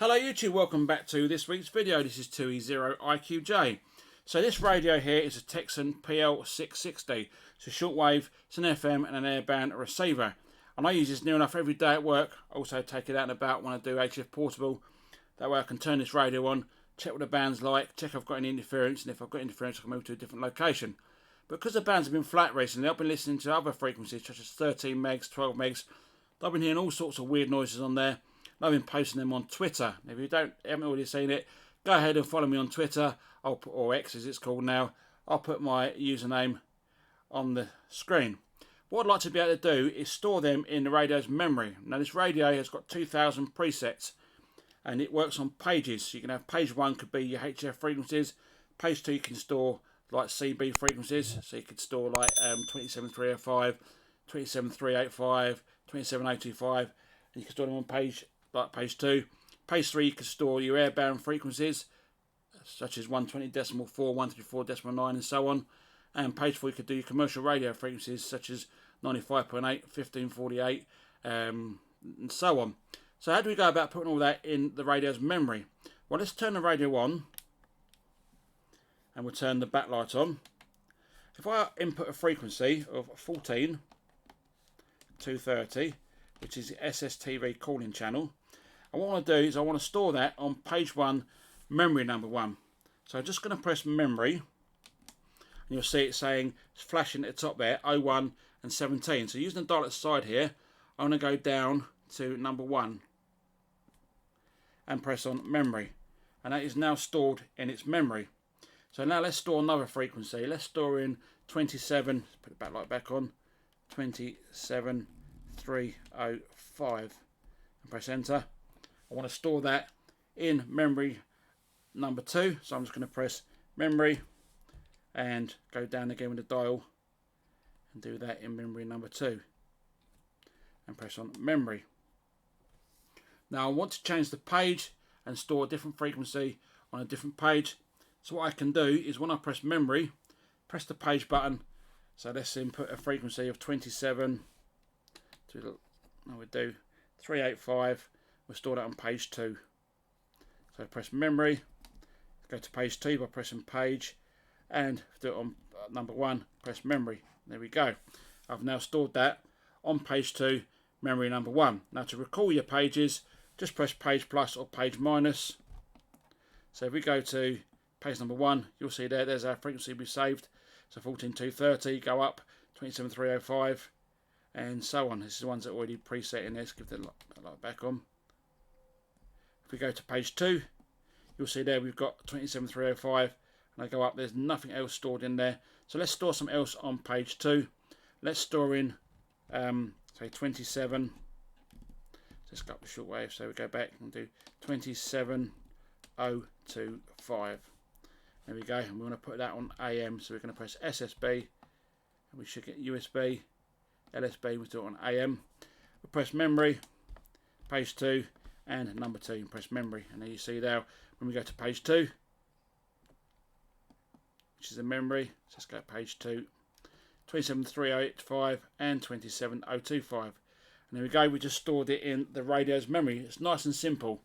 Hello YouTube, welcome back to this week's video. This is 2E0IQJ. So this radio here is a Tecsun PL660. It's a shortwave, it's an FM and an airband receiver. And I use this near enough every day at work. I also take it out and about when I do HF Portable. That way I can turn this radio on, check what the band's like, check if I've got any interference, and if I've got interference I can move to a different location. But because the bands have been flat recently, I've been listening to other frequencies such as 13 megs, 12 megs. I've been hearing all sorts of weird noises on there. I've been posting them on Twitter. If you haven't already seen it, go ahead and follow me on Twitter, or X as it's called now. I'll put my username on the screen. What I'd like to be able to do is store them in the radio's memory. Now this radio has got 2,000 presets and it works on pages. So you can have page 1 could be your HF frequencies, page 2 you can store like CB frequencies, so you could store like 27305, 27385, 27025, and you can store them on page 2. Page 3 you can store your airband frequencies such as 120.4, 134.9 and so on. And page 4 you could do your commercial radio frequencies such as 95.8, 1548 and so on. So how do we go about putting all that in the radio's memory? Well, let's turn the radio on and we'll turn the backlight on. If I input a frequency of 14.230, which is the SSTV calling channel, and what I want to do is I want to store that on page 1, memory number 1. So I'm just going to press memory, and you'll see it saying, it's flashing at the top there, 01 and 17. So using the dial at the side here, I'm going to go down to number 1 and press on memory, and that is now stored in its memory. So now let's store another frequency. Let's store in 27, put the backlight back on, 27305 and press enter. I want to store that in memory number 2, so I'm just going to press memory and go down again with the dial and do that in memory number 2 and press on memory. Now I want to change the page and store a different frequency on a different page. So what I can do is when I press memory, press the page button. So let's input a frequency of 27 to, I would do 385. We'll store that on page 2. So press memory, go to page 2 by pressing page, and do it on number 1, press memory. There we go. I've now stored that on page 2, memory number 1. Now to recall your pages, just press page plus or page minus. So if we go to page number 1, you'll see there's our frequency we saved. So 14.230, go up, 27.305, and so on. This is the ones that are already preset in there. Let's give the light back on. If we go to page 2, you'll see there we've got 27.305, and I go up, there's nothing else stored in there. So let's store something else on page 2. Let's store in, say 27. Let's go up the shortwave, so we go back and do 27025. There we go, and we want to put that on AM, so we're going to press SSB, and we should get USB, LSB, we'll do it on AM. We'll press memory, page 2, and number 2, and press memory. And then you see now, when we go to page 2, which is the memory, so let's go to page 2, 27.385 and 27.025. And there we go, we just stored it in the radio's memory. It's nice and simple.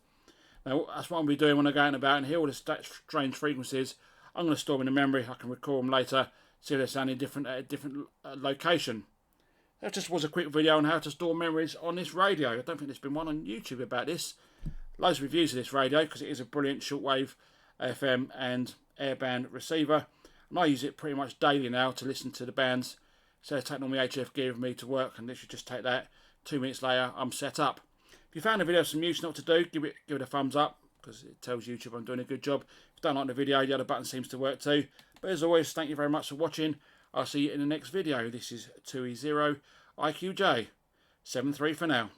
Now that's what I'll be doing when I go out and about and hear all the strange frequencies. I'm going to store them in the memory. I can record them later, see if they're sounding different at a different location. That just was a quick video on how to store memories on this radio. I don't think there's been one on YouTube about this. Loads of reviews of this radio because it is a brilliant shortwave FM and airband receiver. And I use it pretty much daily now to listen to the bands. So I take all my HF gear with me to work and literally just take that. 2 minutes later, I'm set up. If you found the video of some use, know what to do, give it a thumbs up because it tells YouTube I'm doing a good job. If you don't like the video, the other button seems to work too. But as always, thank you very much for watching. I'll see you in the next video. This is 2E0IQJ. 73 for now.